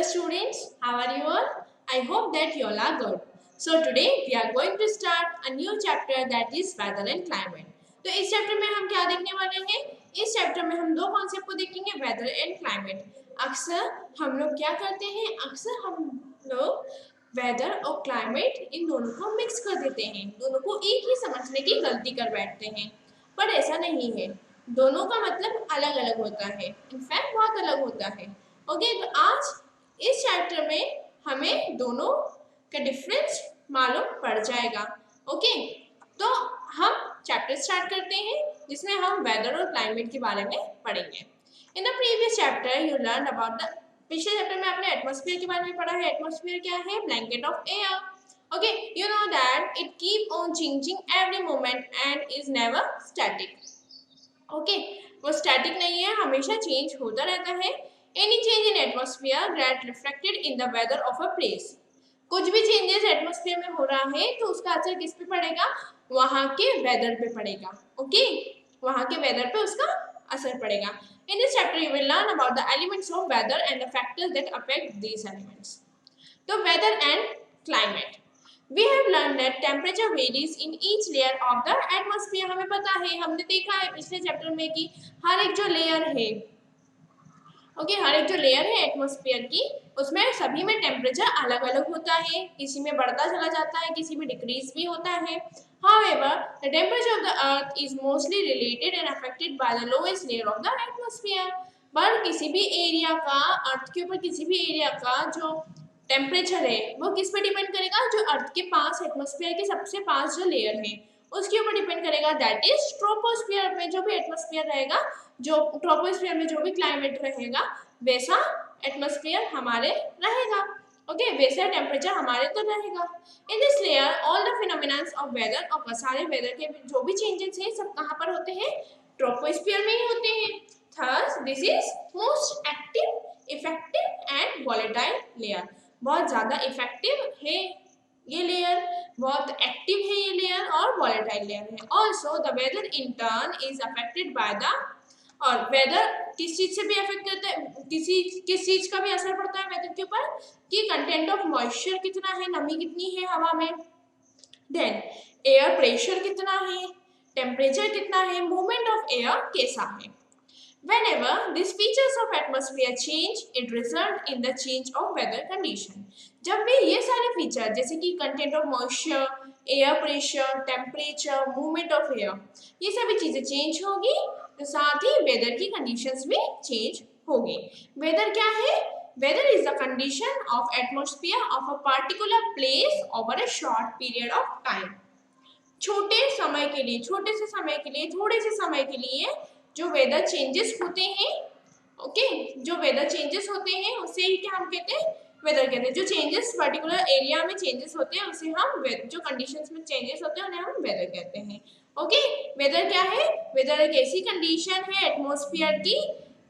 students, how are you all? I hope that you all are good. So today we are going to start a new chapter that is weather and climate. तो इस chapter में हम क्या देखने वाले हैं? इस chapter में हम दो कॉन्सेप्ट को देखेंगे, वेदर एंड क्लाइमेट। अक्सर हम लोग क्या करते हैं? अक्सर हम लोग वेदर और क्लाइमेट इन दोनों को मिक्स कर देते हैं, दोनों को एक ही समझने की गलती कर बैठते हैं, पर ऐसा नहीं है। दोनों का मतलब अलग अलग होता है, इनफैक्ट बहुत अलग होता है। ओके, तो आज इस चैप्टर में हमें दोनों का डिफरेंस मालूम पड़ जाएगा। ओके, तो हम चैप्टर स्टार्ट करते हैं जिसमें हम वेदर और क्लाइमेट के बारे में पढ़ेंगे। In the previous chapter you learn about the, पिछले चैप्टर में आपने एटमॉस्फेयर के बारे में पढ़ा है। एटमॉस्फेयर क्या है? Blanket of air. Okay, you know that it keep on changing every moment and is never static. Okay, वो स्टैटिक नहीं है, हमेशा चेंज होता रहता है। Any change in atmosphere get reflected in the weather of a place. कुछ भी changes atmosphere में हो रहा है तो उसका असर किस पे पड़ेगा? वहाँ के वेदर पे पड़ेगा। ओके, वहाँ के वेदर पे उसका असर पड़ेगा। In this chapter you will learn about the elements of weather and the factors that affect these elements. तो weather and climate, We have learned that temperature varies in each layer of the atmosphere. हमें पता है, हमने देखा है पिछले chapter में कि हर एक जो लेयर है, ओके, हर एक जो लेयर है एटमॉस्फेयर की, उसमें सभी में टेम्परेचर अलग अलग होता है। किसी में बढ़ता चला जाता है, किसी में डिक्रीज भी होता है। However, the temperature of the earth is mostly related and affected by the lowest layer of the atmosphere. पर किसी भी एरिया का, अर्थ के ऊपर किसी भी एरिया का जो टेम्परेचर है वो किस पे डिपेंड करेगा? जो अर्थ के पास, एटमॉस्फेयर के सबसे पास जो लेयर है उसके ऊपर डिपेंड करेगा, दैट इज ट्रोपोस्फियर में जो भी एटमॉस्फेयर रहेगा, जो ट्रोपोस्फियर में जो भी क्लाइमेट रहेगा वैसा एटमॉस्फेयर हमारे रहेगा। ओके, वैसा टेम्परेचर हमारे तो रहेगा। In this layer all the phenomenas of weather, और सारे वेदर के जो भी चेंजेस हैं सब कहाँ पर होते हैं? ट्रोपोस्फियर में ही होते हैं। Thus this is most active, effective and volatile layer. बहुत ज़्यादा इफेक्टिव है ये लेयर, बहुत एक्टिव है ये लेयर, और वॉलेटाइल लेयर है। Also the weather in turn is affected by the, और वेदर किस चीज़ से भी अफेक्ट करता है, किस चीज़ का भी असर पड़ता है वेदर के ऊपर? कि कंटेंट ऑफ मॉइस्चर कितना है, नमी कितनी है हवा में, देन एयर प्रेशर कितना है, टेम्परेचर कितना है, मूवमेंट ऑफ एयर कैसा है। Whenever these features of atmosphere change, it results in the change of weather condition. जब भी ये सारे फीचर जैसे कि content of moisture, air pressure, temperature, movement of air, ये सभी चीजें चेंज होगी तो साथ ही वेदर की कंडीशंस भी चेंज होगी। वेदर क्या है? Weather is the condition of atmosphere of a particular place over a short period of time. छोटे समय के लिए, छोटे से समय के लिए, थोड़े से समय के लिए जो वेदर चेंजेस होते हैं, ओके, जो वेदर चेंजेस होते हैं उससे ही क्या हम कहते हैं? वेदर कहते हैं। जो चेंजेस पर्टिकुलर एरिया में चेंजेस होते हैं उसे हम, जो कंडीशंस में चेंजेस होते हैं उन्हें हम वेदर कहते हैं। ओके, वेदर क्या है? वेदर एक ऐसी कंडीशन है एटमॉस्फेयर की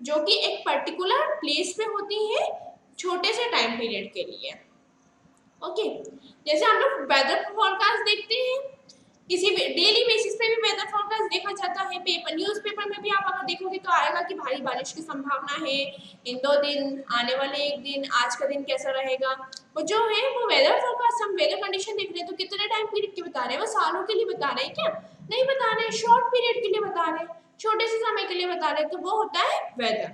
जो कि एक पर्टिकुलर प्लेस पे होती है छोटे से टाइम पीरियड के लिए। ओके, जैसे हम लोग वेदर फोरकास्ट देखते हैं, किसी भी डेली बेसिस पे भी वेदर फोरकास्ट देखा जाता है। पेपर, न्यूज़पेपर में भी आप अगर देखोगे तो आएगा कि भारी बारिश की संभावना है इन 2 दिन, आने वाले 1 दिन, आज का दिन कैसा रहेगा। वो जो है वो वेदर फोरकास्ट, हम वेदर कंडीशन देख रहे हैं तो कितने टाइम पीरियड के बता रहे हैं? वो सालों के लिए बता रहे हैं क्या? नहीं बता रहे हैं, शॉर्ट पीरियड के लिए बता रहे हैं, छोटे से समय के लिए बता रहे हैं, तो वो होता है वेदर।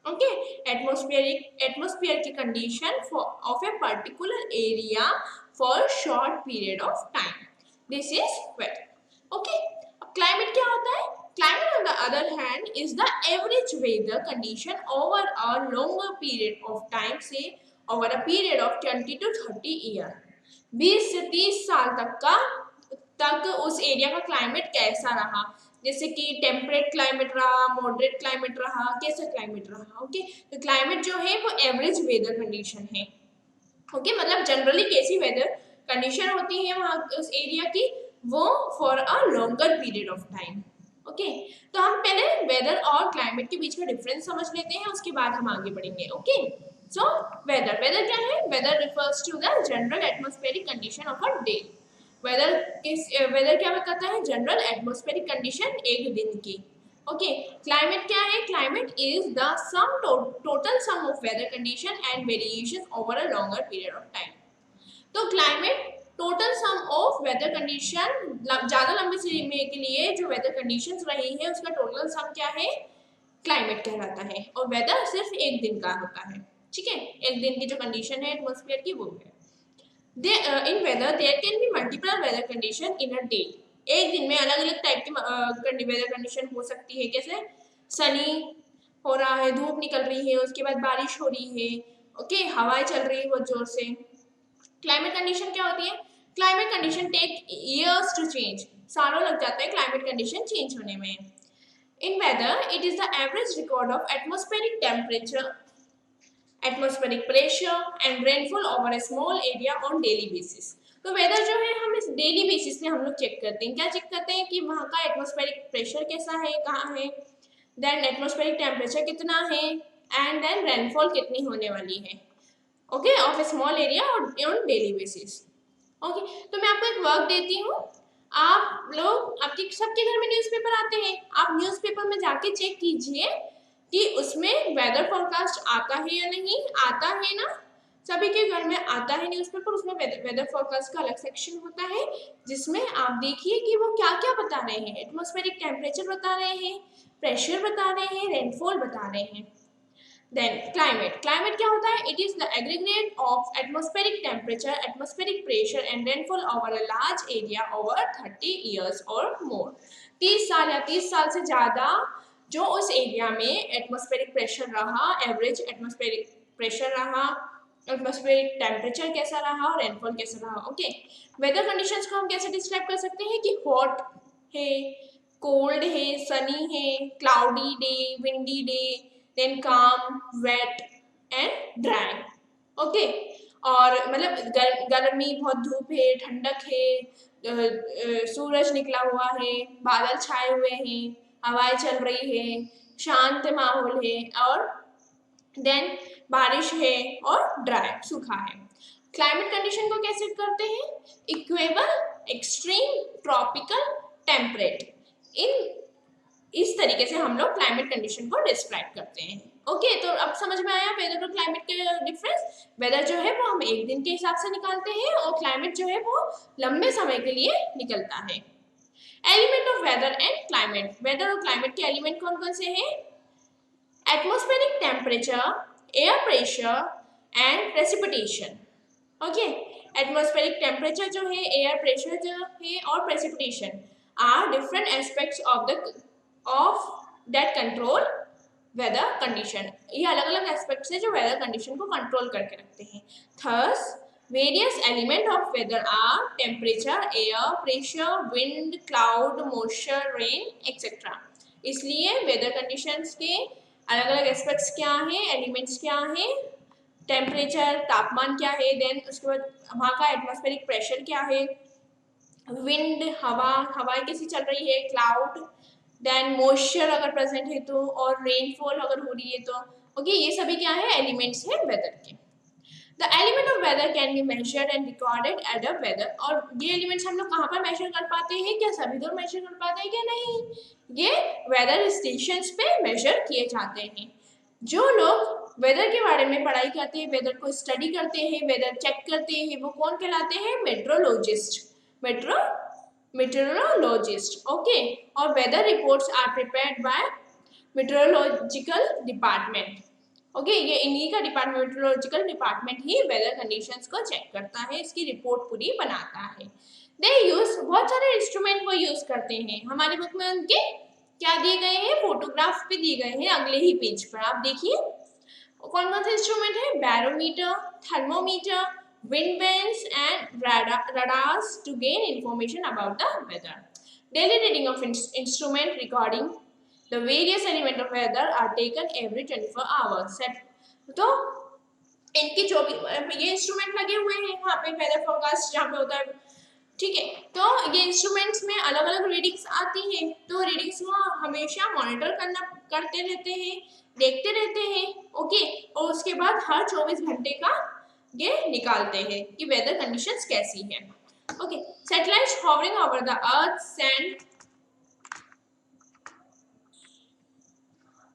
ओके, एटमॉस्फेयर की condition of a particular area for short period of time, this is weather. Okay, अब क्लाइमेट क्या होता है? Climate on the other hand is the average weather condition over a longer period of time, say over a period of 20 to 30 year. 20 से 30 साल तक उस area का climate कैसा रहा, जैसे कि टेम्परेट क्लाइमेट रहा, मॉडरेट क्लाइमेट रहा, कैसा क्लाइमेट रहा। ओके, तो क्लाइमेट जो है वो एवरेज वेदर कंडीशन है। ओके, मतलब जनरली कैसी वेदर कंडीशन होती है वहाँ उस एरिया की, वो for a longer period of time. Okay, तो हम पहले वेदर और क्लाइमेट के बीच का डिफरेंस समझ लेते हैं, उसके बाद हम आगे बढ़ेंगे। ओके, सो वेदर क्या है? Weather refers to the general atmospheric condition of a day. Weather क्या बताता है? जनरल एटमॉस्फेरिक कंडीशन एक दिन की। ओके, क्लाइमेट क्या है? Climate is the sum total sum of weather condition and variation over a longer period of time. तो climate total sum of weather condition, ज्यादा लंबे समय के लिए जो वेदर कंडीशंस रही है उसका टोटल सम क्या है? क्लाइमेट कहलाता है। और वेदर सिर्फ एक दिन का होता है, ठीक है, एक दिन की जो कंडीशन है एटमॉस्फेयर की वो है। In weather there can be multiple weather condition in a day. एक दिन में अलग अलग टाइप की वेदर कंडीशन हो सकती है। कैसे? सनी हो रहा है, धूप निकल रही है, उसके बाद बारिश हो रही है, ओके, हवाएं चल रही है बहुत जोर से। क्लाइमेट कंडीशन क्या होती है? Climate condition take years to change, सालों लग जाता है क्लाइमेट कंडीशन चेंज होने में। In weather it is the average record of atmospheric temperature, atmospheric pressure and rainfall over a small area on daily basis. तो वेदर जो है हम इस डेली बेसिस पे हम लोग चेक करते हैं। क्या चेक करते हैं? कि वहाँ का एटमॉस्फेरिक प्रेशर कैसा है, कहाँ है, देन एटमॉस्फेरिक टेम्परेचर कितना है, एंड देन रेनफॉल कितनी होने वाली है, okay, of A small area on daily basis. Okay, तो मैं आपको एक वर्क देती हूँ। आप लोग, आपके सबके घर में न्यूज़पेपर आते हैं, आप न्यूज़पेपर में जाके चेक कीजिए कि उसमें वेदर फोरकास्ट आता है या नहीं। आता है ना? सभी के घर में आता है न्यूज़पेपर, उसमें वेदर फोरकास्ट का अलग सेक्शन होता है जिसमें आप देखिए कि वो क्या क्या बता रहे हैं। एटमॉस्फेरिक टेम्परेचर बता रहे हैं, प्रेशर बता रहे हैं, रेनफॉल बता रहे हैं। देन क्लाइमेट, क्लाइमेट क्या होता है? It is the aggregate of atmospheric temperature, atmospheric pressure and rainfall over a large area over 30 years और मोर। 30 साल या 30 साल से ज़्यादा जो उस एरिया में एटमॉस्फेरिक प्रेशर रहा, एवरेज एटमॉस्फेरिक प्रेशर रहा, एटमॉस्फेरिक टेम्परेचर कैसा रहा, रेनफॉल कैसा रहा। ओके, वेदर कंडीशंस को हम कैसे डिस्क्राइब कर सकते हैं? कि हॉट है, कोल्ड है, सनी है, cloudy day, windy day, then calm, wet and dry. Okay, और मतलब गर्मी, बहुत धूप है, ठंडक है, सूरज निकला हुआ है, बादल छाए हुए हैं, हवाएं चल रही है, शांत माहौल है, और देन बारिश है, और ड्राई, सूखा है। क्लाइमेट कंडीशन को कैसे करते हैं? Equable, extreme, tropical, temperate. इन इस तरीके से हम लोग क्लाइमेट कंडीशन को डिस्क्राइब करते हैं। ओके, तो अब समझ में आया वेदर और क्लाइमेट के डिफरेंस। वेदर जो है वो हम एक दिन के हिसाब से निकालते हैं, और क्लाइमेट जो है वो लंबे समय के लिए निकलता है। Element of weather and climate, weather और क्लाइमेट के एलिमेंट कौन कौन से हैं? Atmospheric temperature, air pressure and precipitation. Okay, atmospheric temperature जो है, एयर प्रेशर जो है, और precipitation are different aspects of that control weather condition. ये अलग अलग एस्पेक्ट्स है जो वेदर कंडीशन को कंट्रोल करके रखते हैं। Thus various element of weather are temperature, air pressure, wind, cloud, moisture, rain etcetera. इसलिए वेदर कंडीशंस के अलग अलग एस्पेक्ट्स क्या हैं, एलिमेंट्स क्या हैं, टेम्परेचर, तापमान क्या है, देन उसके बाद वहाँ का एटमॉस्फेरिक प्रेशर क्या है, विंड, हवाएं कैसी चल रही है, क्लाउड, देन मॉइस्चर अगर प्रेजेंट है तो, और रेनफॉल अगर हो रही है तो। ओके, ये सभी क्या है? एलिमेंट्स है वेदर के। The element of weather can be measured and recorded at a weather. और ये एलिमेंट्स हम लोग कहाँ पर मेजर कर पाते हैं? क्या सभी लोग मेजर कर पाते हैं? क्या नहीं, ये वेदर स्टेशंस पे मेजर किए जाते हैं। जो लोग वेदर के बारे में पढ़ाई करते हैं, वेदर को स्टडी करते हैं, वेदर चेक करते हैं, वो कौन कहलाते हैं? मेट्रोलॉजिस्ट। Meteorologist, okay. और weather reports are prepared by meteorological department. Okay, ये इन्हीं का डिपार्टमेंट, मेट्रोलॉजिकल डिपार्टमेंट ही वेदर कंडीशंस को चेक करता है, इसकी रिपोर्ट पूरी बनाता है। दे यूज, बहुत सारे इंस्ट्रूमेंट वो यूज करते हैं। हमारी बुक में उनके क्या दिए गए हैं? फोटोग्राफ भी दिए गए हैं अगले ही पेज पर, आप देखिए कौन कौन से इंस्ट्रूमेंट है? Barometer, thermometer, wind vanes and radars to gain information about the weather. Daily reading of instrument recording the various element of weather are taken every 24 hours. तो इनके जो भी ये इंस्ट्रूमेंट लगे हुए हैं यहाँ पे वेदर फोरकास्ट जहाँ पे होता है, ठीक है, तो ये इंस्ट्रूमेंट्स में अलग अलग रीडिंग्स आती हैं, तो रीडिंग्स को हमेशा मॉनिटर करते रहते हैं, देखते रहते हैं। ओके, और उसके बाद हर 24 घंटे का ये निकालते हैं कि वेदर कंडीशंस कैसी है। Okay, satellites hovering over the earth send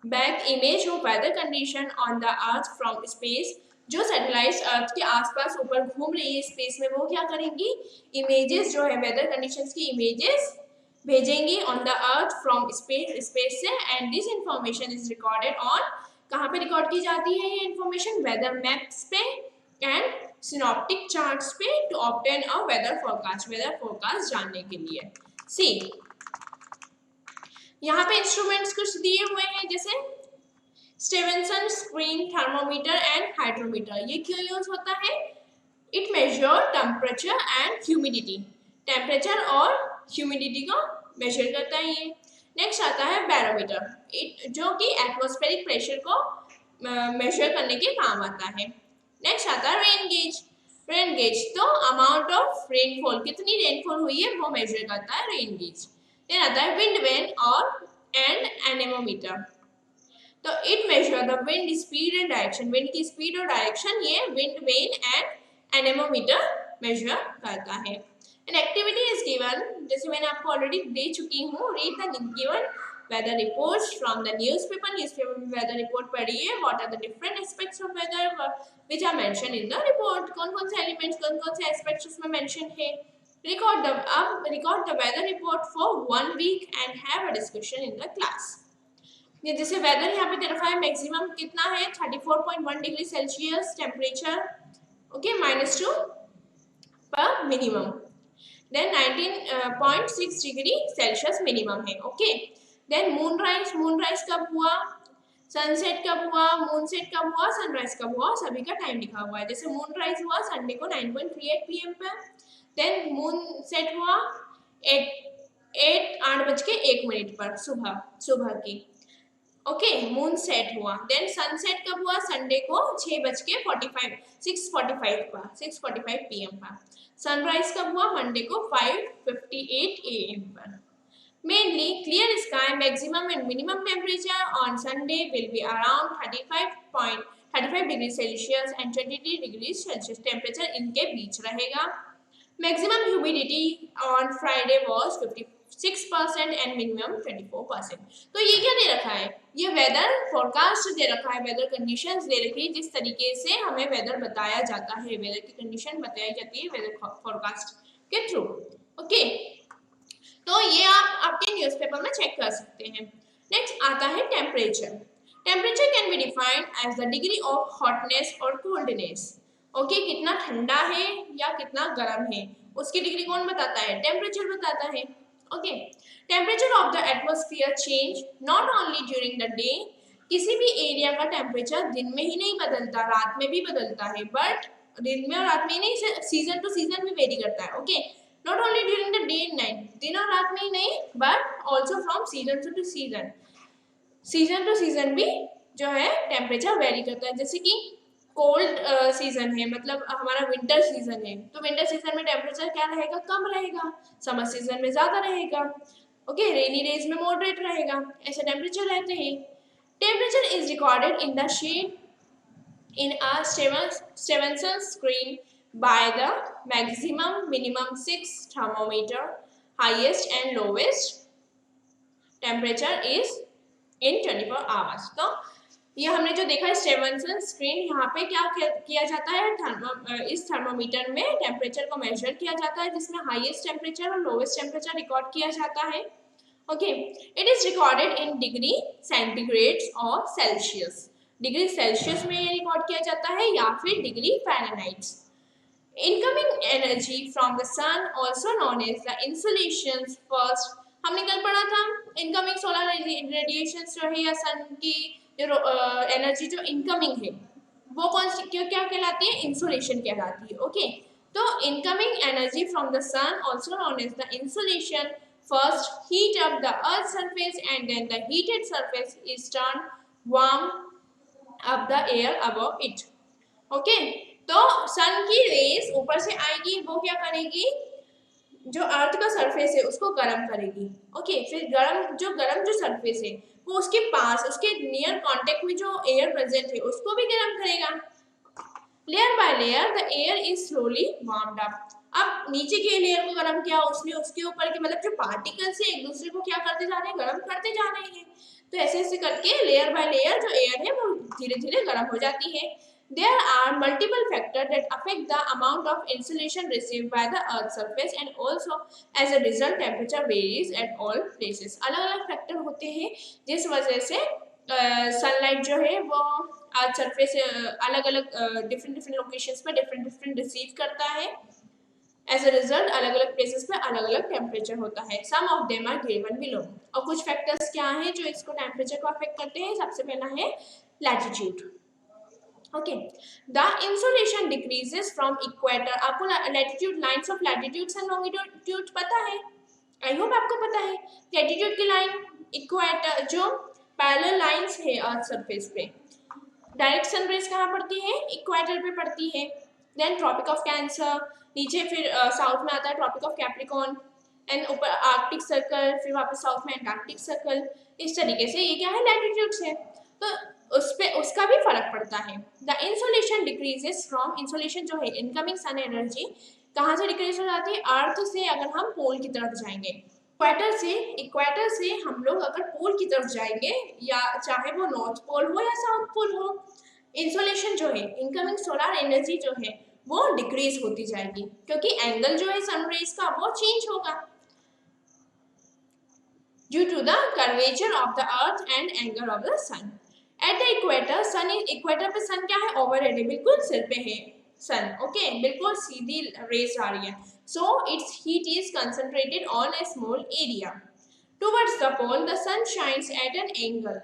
back image of weather condition on the earth from space. जो सैटेलाइट्स अर्थ के आसपास ऊपर घूम रही है स्पेस में, वो क्या करेंगी, इमेजेस जो है वेदर कंडीशंस की इमेजेस भेजेंगी on the earth from space, space से। And this information is recorded on, कहाँ पे रिकॉर्ड की जाती है ये इंफॉर्मेशन, वेदर मैप्स पे एंड सिनॉप्टिक चार्ट्स पे to obtain a weather forecast, weather forecast जानने के लिए। सी यहाँ पे इंस्ट्रूमेंट्स कुछ दिए हुए हैं, जैसे Stevenson screen, thermometer and hydrometer. ये क्यों यूज होता है, it measure temperature and humidity, temperature और ह्यूमिडिटी को मेजर करता है ये। नेक्स्ट आता है बैरोमीटर, जो कि एटमॉस्फेरिक प्रेशर को मेजर करने के काम आता है। नेक्स्ट आता है रेन गेज, रेन गेज तो अमाउंट ऑफ रेनफॉल, कितनी रेनफॉल हुई है वो मेजर करता है रेन गेज। देन आता है विंड वेन और एंड एनेमोमीटर, तो it measure the wind speed and direction, wind की स्पीड और डायरेक्शन ये wind vane and anemometer measure करता है। एन एक्टिविटी इज गिवन, जैसे मैंने आपको ऑलरेडी दे चुकी हूँ, read the given weather reports from the newspaper, newspaper में वेदर रिपोर्ट पढ़िए, what are the different aspects of weather which are mention in the report, कौन कौन से एलिमेंट्स, कौन कौन से एस्पेक्ट्स उसमें मेंशन है। Record the weather report for 1 week and have a discussion in the class. ये जैसे वेदर यहाँ पे दे रखा है, मैक्सिमम कितना है 34.1 डिग्री सेल्सियस टेम्परेचर, ओके, -2 पर minimum, then 19.6 degree Celsius minimum है, ओके। देन मूनराइज, मूनराइज कब हुआ, सनसेट कब हुआ, मूनसेट कब हुआ, सनराइज कब हुआ, सभी का टाइम लिखा हुआ है। जैसे मूनराइज हुआ संडे को 9:38 PM पर, देन मून सेट हुआ 8:01 पर सुबह की, ओके, मून सेट हुआ। देन सनसेट कब हुआ, संडे को 6:45 PM पर। सनराइज कब हुआ, मंडे को 5:58 AM पर। Mainly clear sky, maximum and minimum temperature on Sunday will be around 35 degrees Celsius and 23 degrees Celsius, temperature इनके बीच रहेगा। Maximum humidity on Friday was 56% and minimum 24%। तो ये क्या दे रखा है, ये वेदर फोरकास्ट दे रखा है, वेदर कंडीशंस दे रखी है, जिस तरीके से हमें वेदर बताया जाता है, वेदर की कंडीशन बताई जाती है वेदर फोरकास्ट के थ्रू, ओके। तो ये आप आपके न्यूज़पेपर में चेक कर सकते हैं। नेक्स्ट आता है temperature. Temperature can be defined as the degree of hotness और कोल्डनेस, ओके, कितना ठंडा है या कितना गर्म है उसकी डिग्री कौन बताता है, टेम्परेचर बताता है, okay. Temperature of the atmosphere change not only during the day, किसी भी एरिया का टेम्परेचर दिन में ही नहीं बदलता, रात में भी बदलता है, बट दिन में और रात में ही नहीं, सीजन टू सीजन भी वेरी करता है, okay. Not only during the day and night, दिन और रात में ही नहीं, but also from season two season, season two season भी जो है टेम्परेचर वेरी करता है। जैसे कि कोल्ड सीजन है, मतलब हमारा विंटर सीजन है, तो विंटर सीजन में टेम्परेचर क्या रहेगा, कम रहेगा, समर सीजन में ज़्यादा रहेगा, ओके, रेनी डेज में मॉडरेट रहेगा, ऐसे टेम्परेचर रहते हैं। Temperature is recorded in the shade in a Stevenson screen by the maximum minimum 6 thermometer, highest and lowest temperature is in 24 hours। तो ये हमने जो देखा है स्टेवेंसन स्क्रीन, यहाँ पे क्या किया जाता है, इस थर्मोमीटर में टेम्परेचर को मेजर किया जाता है, जिसमें हाईएस्ट टेम्परेचर और लोवेस्ट टेम्परेचर रिकॉर्ड किया जाता है, okay. It is recorded in degree centigrade और सेल्सियस, डिग्री सेल्सियस में ये रिकॉर्ड किया जाता है या फिर degree Fahrenheit. Incoming energy from the sun also known as the insulation first, हमने कल पढ़ा था इनकमिंग सोलर रेडिएशन जो है या सन की जो एनर्जी जो इनकमिंग है वो कौन सी क्या कहलाती है, इंसुलेशन कहलाती है, ओके। तो incoming energy from the sun also known as the insulation first heat up the earth surface and then the heated surface is turn warm up the air above it, okay. तो sun की race ऊपर से आएगी, वो क्या करेगी, जो अर्थ का सरफेस है उसको गर्म करेगी, ओके। फिर गर्म जो सरफेस है वो उसके पास, उसके नियर कांटेक्ट में जो एयर प्रेजेंट है उसको भी गर्म करेगा। Layer by layer the air is slowly warmed up, अब नीचे के लेयर को गर्म किया उसने, उसके ऊपर के मतलब जो पार्टिकल्स है एक दूसरे को क्या करते जा रहे हैं, गर्म करते जा रहे हैं। तो ऐसे ऐसे करके लेयर बाय लेयर जो एयर है वो धीरे धीरे गर्म हो जाती है। There are multiple factors that affect the amount of insulation received by the earth's surface and also as a result temperature varies at all places। अलग अलग फैक्टर होते हैं जिस वजह से सनलाइट जो है वो अर्थ सरफेस अलग अलग डिफरेंट डिफरेंट लोकेशंस पे डिफरेंट डिफरेंट रिसीव करता है। एज अ रिजल्ट अलग अलग प्लेसेस पे अलग अलग टेम्परेचर होता है। Some of them are given below. और कुछ फैक्टर्स क्या हैं जो इसको टेम्परेचर को अफेक्ट करते हैं। सबसे पहला है latitude. Okay, the insolation decreases from equator. आपको latitude, lines of latitudes and longitude पता है, आई होप आपको पता है। लैटिट्यूड की लाइन इक्वेटर जो पैरेलल लाइंस है अर्थ सरफेस पे, डायरेक्ट सनरेज कहाँ पड़ती है, इक्वेटर पे पड़ती है। देन ट्रॉपिक ऑफ कैंसर, नीचे फिर साउथ में आता है ट्रॉपिक ऑफ कैप्रिकॉर्न एंड ऊपर आर्कटिक सर्कल, फिर वापस साउथ में एंटार्क्टिक सर्कल। इस तरीके से ये क्या है, लैटिट्यूड है, तो उस पे उसका भी फर्क पड़ता है। The insolation decreases from, insolation जो है इनकमिंग सन एनर्जी कहाँ से डिक्रीज हो जाती है, अर्थ से अगर हम पोल की तरफ जाएंगे। इक्वेटर से हम लोग अगर पोल की तरफ जाएंगे, या चाहे वो नॉर्थ पोल हो या साउथ पोल हो, इंसोलेशन जो है इनकमिंग सोलर एनर्जी जो है वो डिक्रीज होती जाएगी, क्योंकि एंगल जो है सनरेज का वो चेंज होगा due to the curvature of the earth and angle of the sun. At the equator sun, equator पे सन क्या है, ओवरहेड है, बिल्कुल सिर पे है सन। ओके, बिल्कुल सीधी रेज आ रही है। So it's heat is concentrated on a small area. Towards the pole the sun shines at an angle.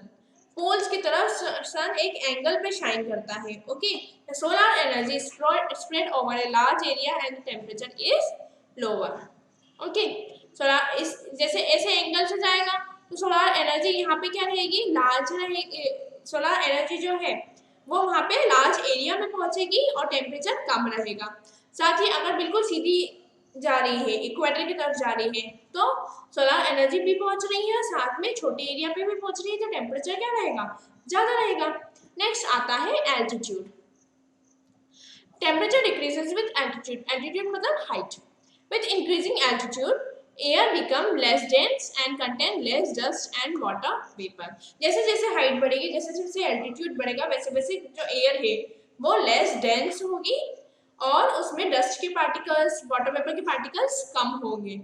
Poles की तरफ सन एक एंगल पे शाइन करता है। Okay, the solar energy spread over a large area and temperature is lower. Okay, solar इस जैसे ऐसे angle से जाएगा तो सोलर एनर्जी यहाँ पे क्या रहेगी, लार्ज रहेगी। सोलर एनर्जी जो है वो वहाँ पे लार्ज एरिया में पहुंचेगी और टेम्परेचर कम रहेगा। साथ ही अगर बिल्कुल सीधी जा रही है, इक्वेटर की तरफ जा रही है, तो सोलर एनर्जी भी पहुंच रही है, साथ में छोटे एरिया पे भी पहुंच रही है, तो टेम्परेचर क्या रहेगा, ज्यादा रहेगा। नेक्स्ट आता है altitude. Temperature decreases with altitude. Altitude मतलब height. With increasing altitude air become less dense and contain less dust and water vapour. जैसे जैसे हाइट बढ़ेगी, जैसे जैसे एल्टीट्यूड बढ़ेगा, वैसे वैसे जो एयर है वो लेस डेंस होगी और उसमें डस्ट के पार्टिकल्स, वाटर वेपर के पार्टिकल्स कम होंगे।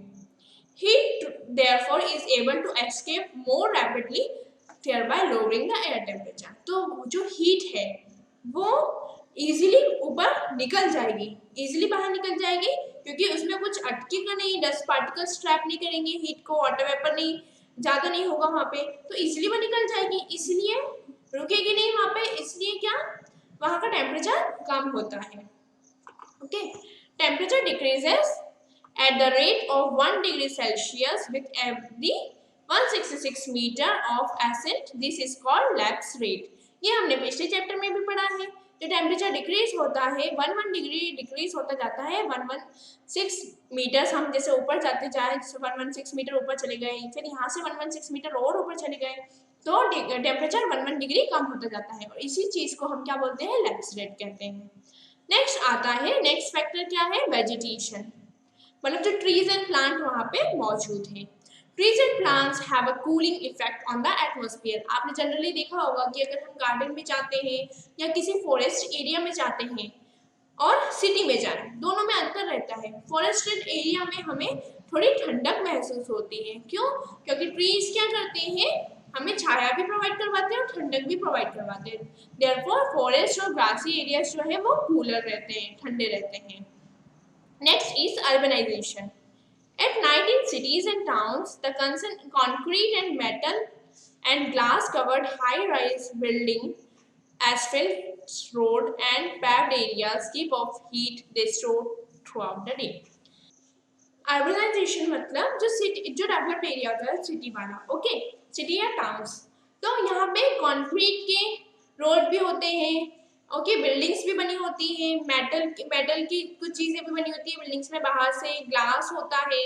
Heat therefore is able to escape more rapidly thereby lowering the air temperature। तो जो हीट है वो इजीली ऊपर निकल जाएगी, इजीली बाहर निकल जाएगी, क्योंकि उसमें कुछ अटकेगा नहीं, डस्ट पार्टिकल्स ट्रैप नहीं करेंगे हीट को, वाटर वेपर नहीं ज़्यादा नहीं होगा वहाँ पे, तो इजीली वो निकल जाएगी, इसलिए रुकेगी नहीं वहाँ पे, इसलिए क्या वहाँ का टेम्परेचर कम होता है। Okay, temperature decreases at the rate of 1 degree Celsius with every 166 meter of ascent. This is called lapse rate। ये हमने पिछले चैप्टर में भी पढ़ा है। जो टेम्परेचर डिक्रीज होता है 1 डिग्री डिक्रीज होता जाता है 116 मीटर्स, हम जैसे ऊपर जाते जाए, जैसे 116 मीटर ऊपर चले गए, फिर यहाँ से 116 मीटर और ऊपर चले गए, तो टेम्परेचर 1 डिग्री कम होता जाता है, और इसी चीज़ को हम क्या बोलते हैं, लैप्स रेट कहते हैं। नेक्स्ट आता है, नेक्स्ट फैक्टर क्या है, वेजिटेशन, मतलब जो ट्रीज एंड प्लांट वहाँ पे मौजूद हैं। Trees and plants have a cooling effect on the atmosphere. आपने जनरली देखा होगा कि अगर हम गार्डन में जाते हैं या किसी फॉरेस्ट एरिया में जाते हैं और सिटी में जाए, दोनों में अंतर रहता है। फॉरेस्टेड एरिया में हमें थोड़ी ठंडक महसूस होती है, क्यों, क्योंकि ट्रीज क्या करते हैं, हमें छाया भी प्रोवाइड करवाते हैं और ठंडक भी प्रोवाइड करवाते हैं। देयरफॉर फॉरेस्ट और ग्रासी एरियाज जो है वो कूलर रहते हैं, ठंडे रहते हैं। Next is urbanization. At night in cities and towns, the concrete and metal and glass covered high-rise building, asphalt road and paved areas keep off heat they store throughout the day. Urbanization मतलब जो city, जो developed area होता है city वाला, okay, city या towns, तो यहाँ पे कंक्रीट के रोड भी होते हैं, ओके, बिल्डिंग्स भी बनी होती है, मेटल की कुछ चीजें भी बनी होती है बिल्डिंग्स में, बाहर से ग्लास होता है।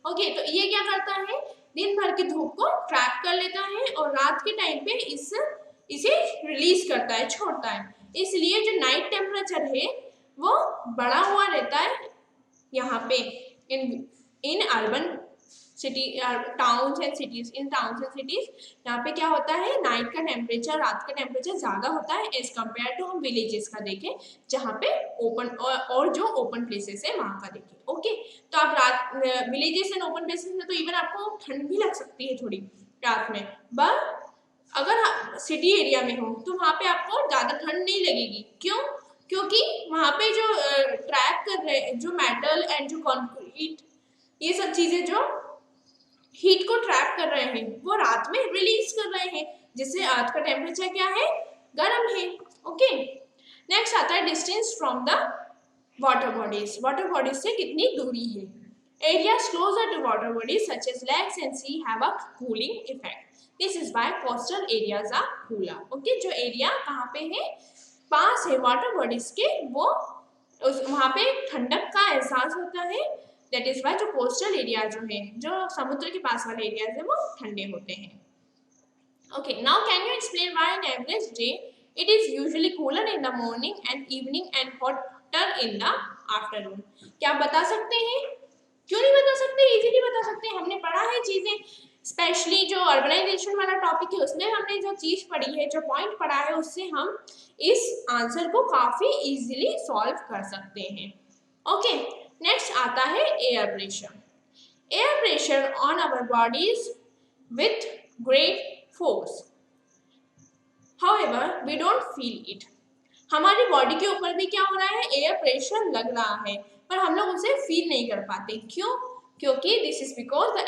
ओके, तो ये क्या करता है, दिन भर की धूप को ट्रैप कर लेता है और रात के टाइम पे इसे रिलीज करता है, छोड़ता है, इसलिए जो नाइट टेम्परेचर है वो बढ़ा हुआ रहता है यहाँ पे in urban city towns and cities, in towns and cities यहाँ पे क्या होता है, नाइट का टेम्परेचर, रात का टेम्परेचर ज़्यादा होता है एज कम्पेयर टू हम विलेजेस का देखें जहाँ पे ओपन और जो ओपन प्लेसेस है वहाँ का देखें। ओके, तो आप रात विलेजेस एंड ओपन प्लेसेस में तो इवन आपको ठंड भी लग सकती है थोड़ी रात में, बट अगर सिटी एरिया में हो तो वहाँ पे आपको ज़्यादा ठंड नहीं लगेगी। क्यों? क्योंकि वहाँ पे जो ट्रैप कर रहे हैं, जो मेटल एंड जो कंक्रीट, ये सब चीज़ें जो हीट को ट्रैप कर रहे हैं वो रात में रिलीज कर रहे हैं, जिससे अर्थ का टेम्परेचर क्या है, गर्म है। ओके, नेक्स्ट आता है distance from the water bodies. Water bodies से कितनी दूरी है। Areas closer to water bodies such as lakes and sea have a cooling effect. This is why coastal areas are cooler. Okay, जो area कहाँ पे है, पास है वाटर बॉडीज के, वो वहाँ पे ठंडक का एहसास होता है। दैट इज वाई जो कोस्टल एरिया जो है, जो समुद्र के पास वाले एरियाज है, वो ठंडे होते हैं। Okay, now can you explain why in average day it is usually cooler in the morning and evening and hotter in the afternoon. क्या आप बता सकते हैं? क्यों नहीं बता सकते, इजीली बता सकते हैं, हमने पढ़ा है चीजें, स्पेशली जो अर्बनाइजेशन वाला टॉपिक है उसमें हमने जो चीज पढ़ी है, जो पॉइंट पढ़ा है, उससे हम इस आंसर को काफी इजीली सॉल्व कर सकते हैं। ओके, नेक्स्ट आता है air pressure. Air pressure on our bodies with great force, however we don't feel it. हमारी बॉडी के ऊपर भी क्या हो रहा है, एयर प्रेशर लग रहा है, पर हम लोग उसे फील नहीं कर पाते। क्यों? क्योंकि this is because the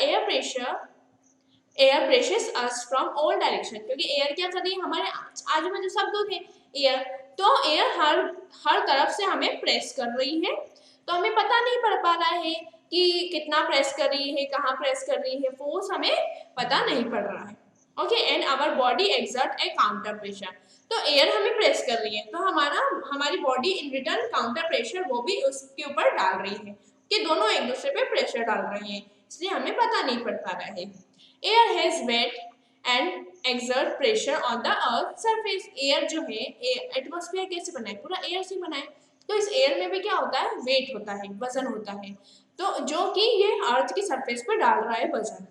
air pressures us from all direction. क्योंकि एयर क्या कर रही है, हमारे आजू बाजू सब लोग हैं एयर, तो एयर हर तरफ से हमें प्रेस कर रही है, तो हमें पता नहीं पड़ पा रहा है कि कितना प्रेस कर रही है, कहाँ प्रेस कर रही है, फोर्स हमें पता नहीं पड़ रहा है। Okay, and our body exert a counter pressure. तो एयर हमें प्रेस कर रही है, तो हमारी body in return counter pressure वो भी उसके ऊपर डाल रही है, कि दोनों एक दूसरे पे प्रेशर डाल रहे हैं, इसलिए हमें पता नहीं पड़ पा रहा है। Air has weight and exert pressure on the earth surface. Air जो है, एटमॉस्फेयर कैसे बना है, पूरा एयर से बना है, तो इस एयर में भी क्या होता है, वेट होता है, वजन होता है, तो जो कि ये अर्थ की सरफेस पे डाल रहा है वजन।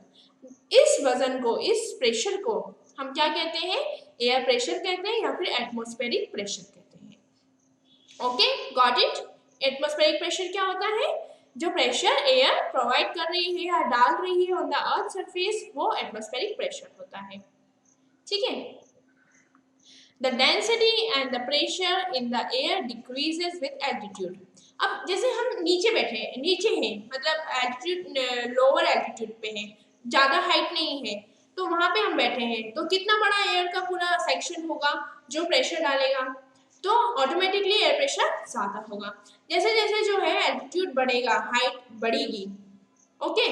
इस वजन को, इस प्रेशर को हम क्या कहते हैं, एयर प्रेशर कहते हैं या फिर एटमॉस्फेरिक प्रेशर कहते हैं। Okay, got it. Atmospheric pressure क्या होता है, जो प्रेशर एयर प्रोवाइड कर रही है या डाल रही है ऑन द अर्थ सरफेस, वो एटमॉस्फेरिक प्रेशर होता है। ठीक है, the density and the pressure in the air decreases with altitude. अब जैसे हम नीचे बैठे हैं, नीचे हैं, मतलब एल्टीट्यूड, लोअर एल्टीट्यूड पे हैं, ज़्यादा हाइट नहीं है, तो वहाँ पे हम बैठे हैं, तो कितना बड़ा एयर का पूरा सेक्शन होगा जो प्रेशर डालेगा, तो ऑटोमेटिकली एयर प्रेशर ज़्यादा होगा। जैसे जैसे जो है एल्टीट्यूड बढ़ेगा, हाइट बढ़ेगी, ओके,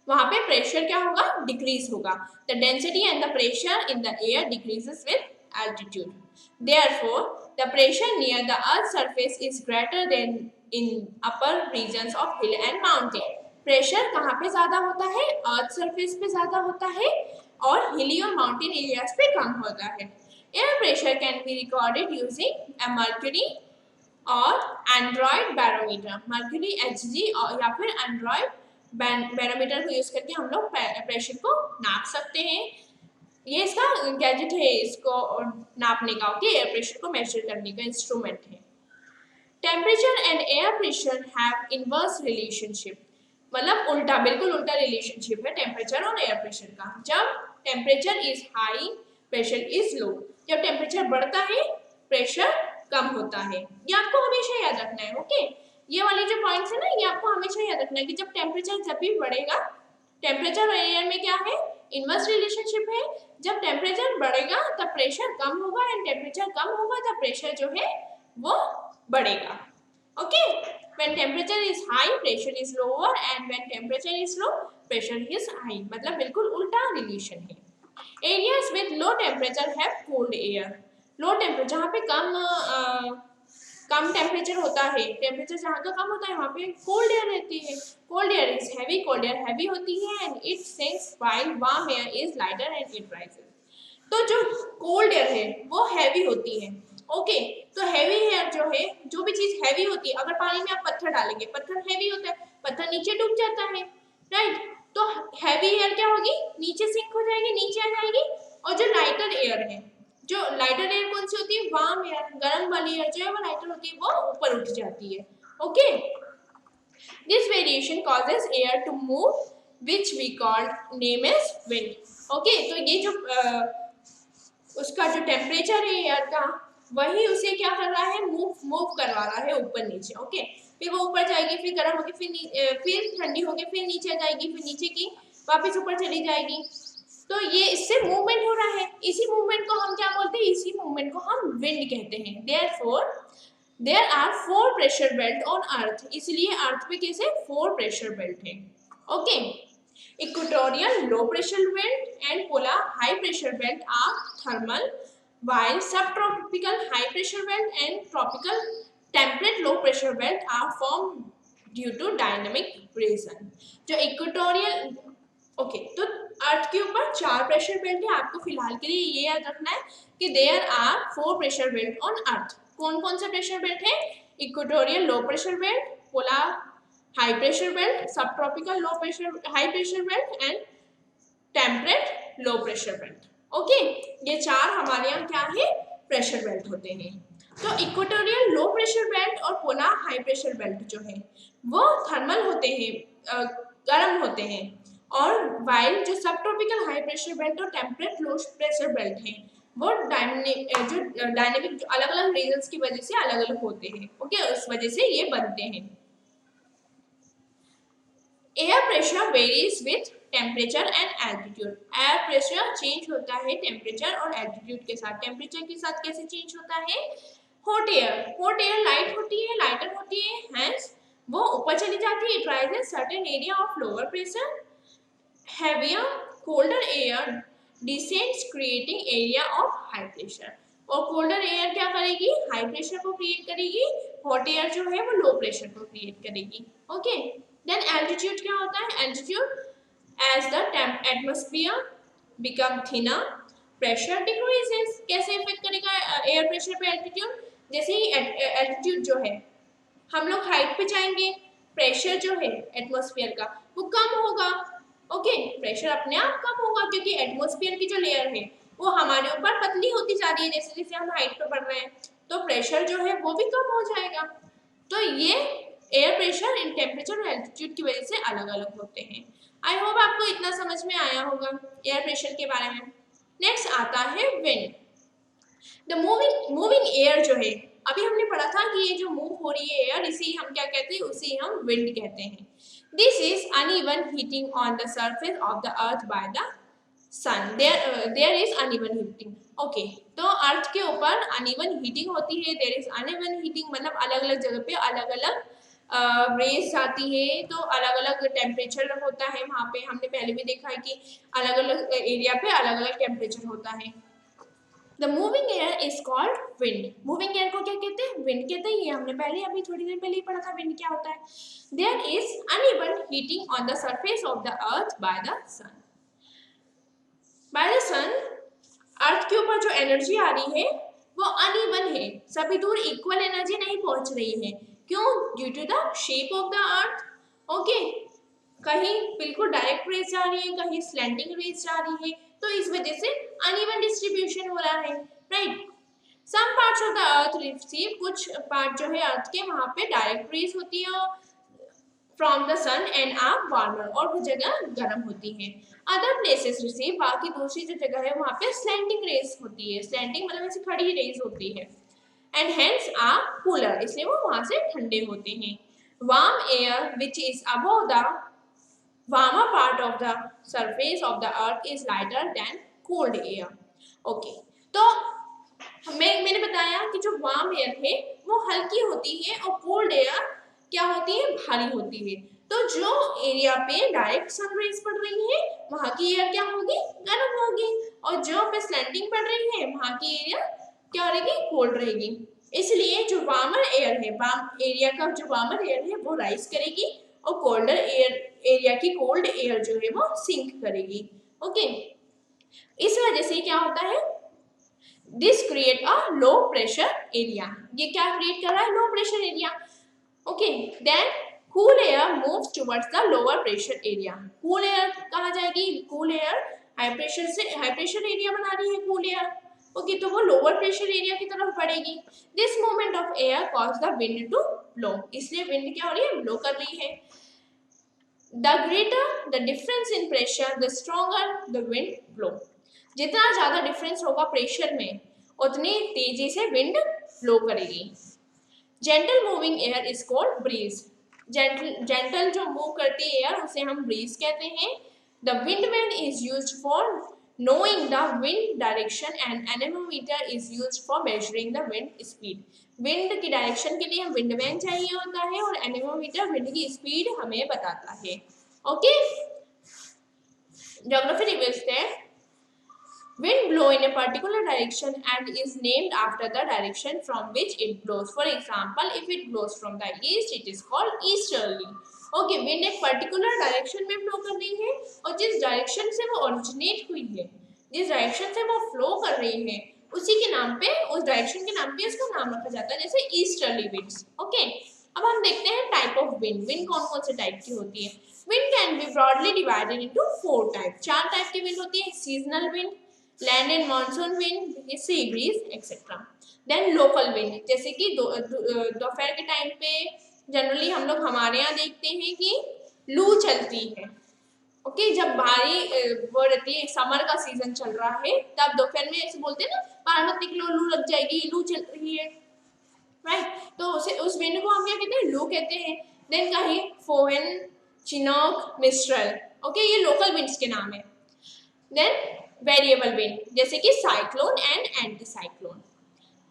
वहाँ पे प्रेशर क्या होगा, डिक्रीज होगा। The density and the pressure in the air decreases with altitude. Therefore, the pressure near the Earth's surface is greater than in upper regions of hill and mountain. Pressure कहाँ पे ज़्यादा होता है, earth surface पे ज़्यादा होता है, और हिली और माउंटेन एरियाज पे कम होता है। Air pressure can be recorded using A mercury और एंड्रॉइड बैरोमीटर। मर्क्यूरी HG या फिर एंड्रॉइड बैरोमीटर को यूज करके हम लोग प्रेशर को नाप सकते हैं। ये इसका गैजेट है, इसको नापने का, ओके, एयर प्रेशर को मेजर करने का इंस्ट्रूमेंट है। Temperature and air pressure have inverse relationship, मतलब उल्टा, बिल्कुल उल्टा रिलेशनशिप है टेम्परेचर और एयर प्रेशर का। जब temperature is high, pressure is low. जब टेम्परेचर बढ़ता है, प्रेशर कम होता है। ये आपको हमेशा याद रखना है। ओके, ये वाले जो पॉइंट्स है ना, ये आपको हमेशा याद रखना है कि जब भी बढ़ेगा, टेम्परेचर और एयर में क्या है, इनवर्स रिलेशनशिप है। जब टेम्परेचर बढ़ेगा तब प्रेशर कम होगा, एंड टेम्परेचर कम होगा तब प्रेशर जो है वो बढ़ेगा। Okay, when temperature is high pressure is lower and when temperature is low pressure is high, मतलब बिल्कुल उल्टा रिलेशन है। Areas with low temperature have cold air. Low temperature, जहाँ पे कम टेम्परेचर होता है, टेम्परेचर जहाँ का कम होता है वहाँ पे कोल्ड एयर रहती है। Cold air is heavy, cold air heavy होती है and it sinks while warm air is lighter and it rises. तो जो कोल्ड एयर है वो हैवी होती है। ओके, तो हैवी एयर जो है, जो भी चीज हैवी होती है, अगर पानी में आप पत्थर डालेंगे, पत्थर हैवी होता है, पत्थर नीचे डूब जाता है, राइट। तो हैवी एयर क्या होगी, नीचे सिंक हो जाएगी, नीचे आ जाएगी, और जो लाइटर एयर है, जो लाइटर एयर कौन सी होती है, वार्म एयर, गर्म वाली एयर जो है वो लाइटर होती है, वो ऊपर उठ जाती है। Okay, this variation causes air to move which we call name as wind. Okay, तो ये जो उसका जो टेम्परेचर है एयर का, वही उसे क्या कर रहा है, मूव करवा रहा है ऊपर नीचे। ओके, फिर वो ऊपर जाएगी, फिर गर्म होगी, फिर ठंडी होगी, फिर नीचे जाएगी, फिर नीचे की वापस ऊपर चली जाएगी। तो ये इससे मूवमेंट हो रहा है, इसी मूवमेंट को हम क्या बोलते हैं, इसी मूवमेंट को हम विंड कहते हैं। Therefore there are 4 pressure belt on earth, इसलिए अर्थ पे कैसे 4 प्रेशर बेल्ट है। Okay, equatorial low pressure belt and polar high pressure belt are thermal, while subtropical high pressure belt and tropical temperate low pressure belt are formed due to dynamic reason। जो equatorial, okay, तो अर्थ के ऊपर 4 pressure belt है, आपको फिलहाल के लिए ये याद रखना है कि there are 4 pressure belt on earth. कौन कौन से प्रेशर बेल्ट है, equatorial low pressure belt, polar high pressure belt, subtropical low pressure high pressure belt and temperate low pressure belt. Okay, ये 4 हमारे यहाँ क्या है, प्रेशर बेल्ट होते हैं। तो इक्वेटोरियल लो प्रेशर बेल्ट और पोलर हाई प्रेशर बेल्ट जो है वो थर्मल होते हैं, गर्म होते हैं, और वाइल जो सब ट्रॉपिकल हाई प्रेशर बेल्ट और टेम्परेट लो प्रेशर बेल्ट है वो डायनेमिक अलग अलग रीजंस की वजह से अलग अलग होते हैं। ओके, उस वजह से ये बनते हैं। Air pressure varies with temperature and altitude, air pressure change होता है टेम्परेचर और एल्टीट्यूड के साथ। टेम्परेचर के साथ कैसे चेंज होता है, हॉट एयर लाइट होती है, लाइटर होती है, हैंस वो ऊपर चली जाती है, it rises certain area of lower pressure, heavier colder air descends creating area of high pressure। और कोल्डर एयर क्या करेगी, हाई प्रेशर को क्रिएट करेगी, हॉट एयर जो है वो लो प्रेशर को क्रिएट करेगी। ओके, देन एल्टीट्यूड क्या होता है, altitude as the atmosphere become thinner pressure decreases. कैसे इफेक्ट करेगा एयर प्रेशर पे एल्टीट्यूड, जैसे ही एल्टीट्यूड जो है, हम लोग हाइट पे जाएंगे, प्रेशर जो है एटमॉस्फेयर का वो कम होगा। ओके, प्रेशर अपने आप कम होगा क्योंकि एटमॉस्फेयर की जो लेयर है वो हमारे ऊपर पतली होती जा रही है, जैसे जैसे हम हाइट पे बढ़ रहे हैं, तो प्रेशर जो है वो भी कम हो जाएगा। तो ये एयर प्रेशर इन टेम्परेचर और एल्टीट्यूड की वजह से अलग अलग होते हैं। आई होप आपको इतना समझ में आया होगा एयर प्रेशर के बारे में। नेक्स्ट आता है विंड। द मूविंग एयर जो है, अभी हमने पढ़ा था कि ये जो मूव हो रही है एयर, इसे हम क्या कहते हैं, उसे हम विंड कहते हैं। This is uneven heating on the surface of the earth by the sun। There is uneven heating। Okay, तो अर्थ के ऊपर uneven heating होती है। There is uneven heating मतलब अलग अलग जगह पे अलग अलग रेस जाती है, तो अलग अलग टेम्परेचर होता है वहाँ पे। हमने पहले भी देखा है कि अलग अलग एरिया पे अलग अलग टेम्परेचर होता है। The moving air is called wind. Moving air को क्या कहते हैं, विंड कहते हैं। ये हमने पहले अभी थोड़ी देर पहले ही पढ़ा था विंड क्या होता है। There is uneven heating on the surface of the earth by the sun. By the sun, earth के ऊपर जो एनर्जी आ रही है वो अनइवन है, सभी दूर इक्वल एनर्जी नहीं पहुंच रही है। क्यों, due to the shape of the earth. Okay, कहीं बिल्कुल डायरेक्ट रेज जा रही है, कहीं स्लैंटिंग रेज जा रही है, तो इस वजह से अनइवन डिस्ट्रीब्यूशन हो रहा है, right. Some parts of the earth receive, कुछ पार्ट जो है अर्थ के वहां पे डायरेक्ट रेज होती है from the sun and are warmer, और वो जगह गर्म होती है। अदर प्लेसेस रिसीव, बाकी दूसरी जो जगह है वहां पे स्लैंटिंग रेज होती है। स्लैंटिंग मतलब ऐसे खड़ी रेज होती है, एंड हेंस आर कूलर, इसलिए वो वहां से ठंडे होते हैं। Warm air which is above the warmer part of the surface of the earth is lighter than cold air। Okay, तो मैंने बताया कि जो वार्म एयर है वो हल्की होती है और कोल्ड एयर क्या होती है, भारी होती है। तो जो एरिया पे डायरेक्ट सन रेज पड़ रही है वहां की एयर क्या होगी, गर्म होगी, और जो पे स्लैंटिंग पड़ रही है वहां की एयर क्या रहेगी, कोल्ड रहेगी। इसलिए जो वार्मर एयर है, वार्म एरिया का जो वार्मर एयर है वो राइज करेगी, और कोल्डर एरिया की कोल्ड एयर जो है वो सिंक करेगी। ओके, इस वजह से क्या होता है, this create a low pressure area. ये क्या क्रिएट कर रहा है, low pressure area. Okay, then cool air moves towards the lower pressure area. Cool air कहाँ जाएगी? कूल एयर हाई प्रेशर से हाई प्रेशर एरिया बना रही है कूल एयर, ओके, तो वो लोअर प्रेशर एरिया की तरफ बढ़ेगी। This movement of air cause the wind to blow, इसलिए विंड क्या हो रही है? ब्लो कर रही है। The greater the difference in pressure the stronger the wind blow, जितना ज्यादा डिफरेंस होगा प्रेशर में उतनी तेजी से विंड ब्लो करेगी। Gentle moving air is called breeze, gentle जो मूव करती है एयर उसे हम ब्रीज कहते हैं। The wind vane is used for knowing the wind direction and anemometer is used for measuring the wind speed। Wind की direction के लिए हम विंड वैन चाहिए होता है और एनेमोमीटर विंड की स्पीड हमें बताता है। Okay, geography reveals that wind blow in a particular direction and is named after the direction from which it blows। For example, if it blows from the east, it is called easterly। Okay, wind एक particular direction में flow कर रही है और जिस direction से वो originate हुई है, जिस डायरेक्शन से वो फ्लो कर रही है, उसी के नाम पे, उस डायरेक्शन के नाम पे उसका नाम रखा जाता है, जैसे ईस्टर्ली विंड्स। ओके, अब हम देखते हैं टाइप ऑफ विंड। विंड कौन कौन से टाइप की होती है? Wind can be broadly divided into 4 type. 4 type की विंड होती है। Seasonal wind, land and monsoon wind, sea breeze etcetera. Then local wind, जैसे कि दोपहर के टाइम पे जनरली हम लोग हमारे यहाँ देखते हैं कि लू चलती है। ओके, जब भारी वो रहती है, समर का सीजन चल रहा है, तब दोपहर में ऐसे बोलते हैं ना, बाहर मत निकलो, लू लग जाएगी, लू चल रही है, राइट? तो उस विंड को हम क्या कहते हैं? लू कहते हैं। देन कहीं फोहन, चिनोक, मिस्ट्रल, ओके, ये लोकल विंड्स के नाम है। देन वेरिएबल विंड, जैसे कि साइक्लोन एंड एंटी साइक्लोन।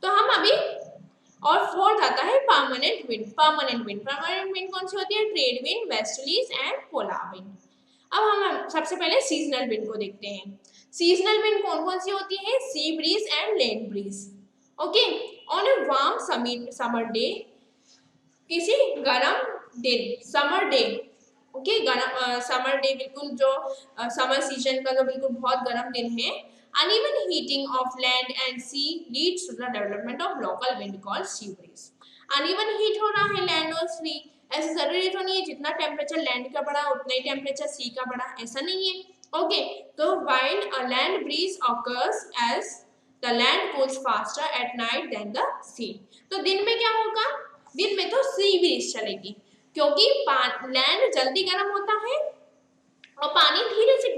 तो हम अभी, और फोर्थ आता है परमानेंट विंड। परमानेंट विंड कौन सी होती है? Trade wind, westerlies and polar wind. अब हम सबसे पहले सीजनल विंड को देखते हैं। सीजनल विंड कौन कौन सी होती है? सी breeze and land bridge. Okay, on a warm summer day, किसी गर्म दिन, समर डे, ओके, गर्म समर डे, बिल्कुल जो समर सीजन का जो बिल्कुल बहुत गर्म दिन है, uneven heating of land and sea leads to the development of local wind called sea breeze। uneven heat हो रहा है लैंड और सी, ऐसा जरूरी तो नहीं है जितना टेम्परेचर लैंड का बढ़ा उतना ही टेम्परेचर सी का बढ़ा, ऐसा नहीं है। ओके, तो while a land breeze occurs as the land cools faster at night than the sea। तो दिन में क्या होगा? दिन में तो सी ब्रीज चलेगी, क्योंकि लैंड जल्दी गर्म होता है और पानी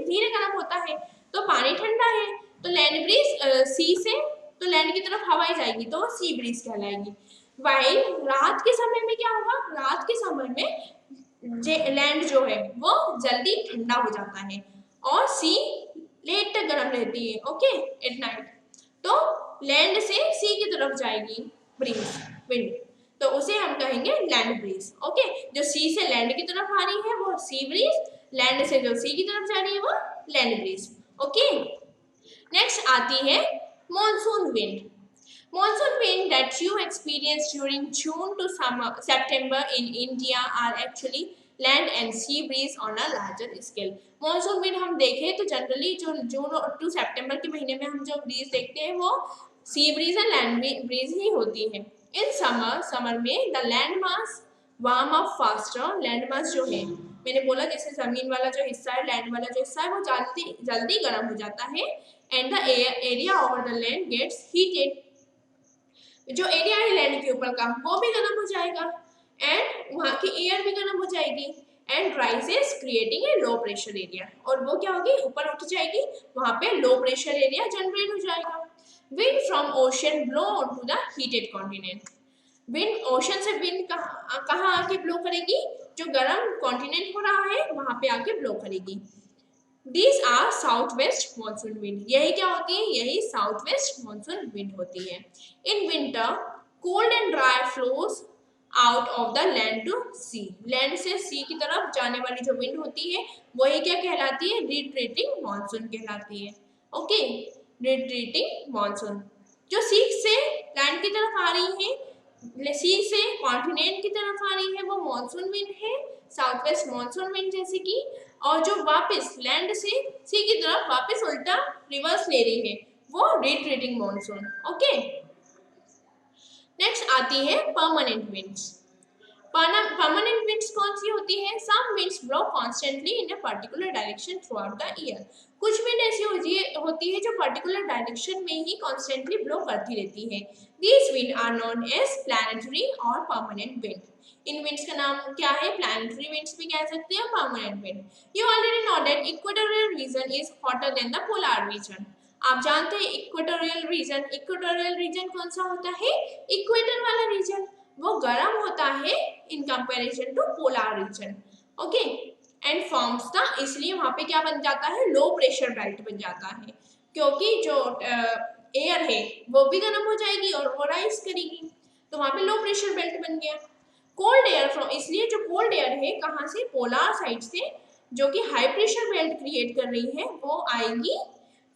धीरे गर्म होता है, तो पानी ठंडा है, तो लैंड ब्रीज सी से तो लैंड की तरफ हवाएं जाएगी, तो सी ब्रीज कहलाएगी। वाइल रात के समय में क्या होगा? रात के समय में लैंड जो है वो जल्दी ठंडा हो जाता है और सी लेट तक गर्म रहती है। ओके, एट नाइट, तो लैंड से सी की तरफ जाएगी ब्रीज, विंड, तो उसे हम कहेंगे लैंड ब्रीज। ओके, जो सी से लैंड की तरफ आ रही है वो सी ब्रीज, लैंड से जो सी की तरफ जा रही है वो लैंड ब्रीज। ओके, नेक्स्ट आती है monsoon wind. Monsoon wind that you experience during June to September in India are actually land and sea breeze on a larger scale। Monsoon wind हम देखें तो जनरली जो जून टू सितंबर के महीने में हम जो ब्रीज देखते हैं वो sea breeze and land breeze ही होती है। इन समर में the land mass warm up faster. Land mass जो है, मैंने बोला जैसे जमीन वाला जो हिस्सा है, लैंड वाला जो हिस्सा है, वो जल्दी गर्म हो जाता है। And the area over the land gets heated. जो एरिया है लैंड के ऊपर का वो भी गर्म हो जाएगा एंड वहाँ की एयर भी गर्म हो जाएगी and rises creating a low pressure area. और वो क्या होगी? ऊपर उठ जाएगी, वहाँ पे लो प्रेशर एरिया जनरेट हो जाएगा। Wind from ocean blow to the heated continent. Wind ocean से विंड कहाँ आके ब्लो करेगी? जो गर्म कॉन्टिनेंट हो रहा है वहाँ पे आके ब्लो करेगी। These are south west monsoon wind. यही क्या होती है? यही साउथ वेस्ट मानसून विंड होती है। In winter cold and dry flows out of the land to sea. Land से सी की तरफ जाने वाली जो विंड होती है वही क्या कहलाती है? रिट्रीटिंग मानसून कहलाती है। Okay, retreating monsoon. जो सी से लैंड की तरफ आ रही है, सी से कॉन्टिनेंट की तरफ आ रही है, वो मानसून विंड है, साउथ वेस्ट मानसून विंड जैसे कि। और जो वापस लैंड से सी की तरफ वापस उल्टा रिवर्स ले रही है वो रिट्रीटिंग मानसून। ओके, नेक्स्ट आती है परमानेंट विंड्स। परमानेंट विंड्स कौन सी होती है? Some winds blow constantly in a particular direction throughout the year. कुछ विंड ऐसी होती है जो पर्टिकुलर डायरेक्शन में ही कॉन्स्टेंटली ब्लो करती रहती है। These wind are known as planetary और परमानेंट विंड। इन विंड्स का नाम क्या है? प्लैनेटरी विंड्स भी कह सकते हैं, permanent wind. You already know that equatorial region is hotter then the polar region. आप जानते हैं इक्वेटोरियल रीजन कौन सा होता है? इक्वेटर वाला रीजन, वो गर्म होता है in comparison to polar region. Okay, and forms the, इसलिए वहां पे क्या बन जाता है? लो प्रेशर बेल्ट बन जाता है, क्योंकि जो एयर है वो भी गर्म हो जाएगी और वो राइज करेगी, तो वहां पे लो प्रेशर बेल्ट बन गया। कोल्ड एयर फ्रॉम, इसलिए जो कोल्ड एयर है कहाँ से? पोलर साइड से, जो कि हाई प्रेशर बेल्ट क्रिएट कर रही है, वो आएगी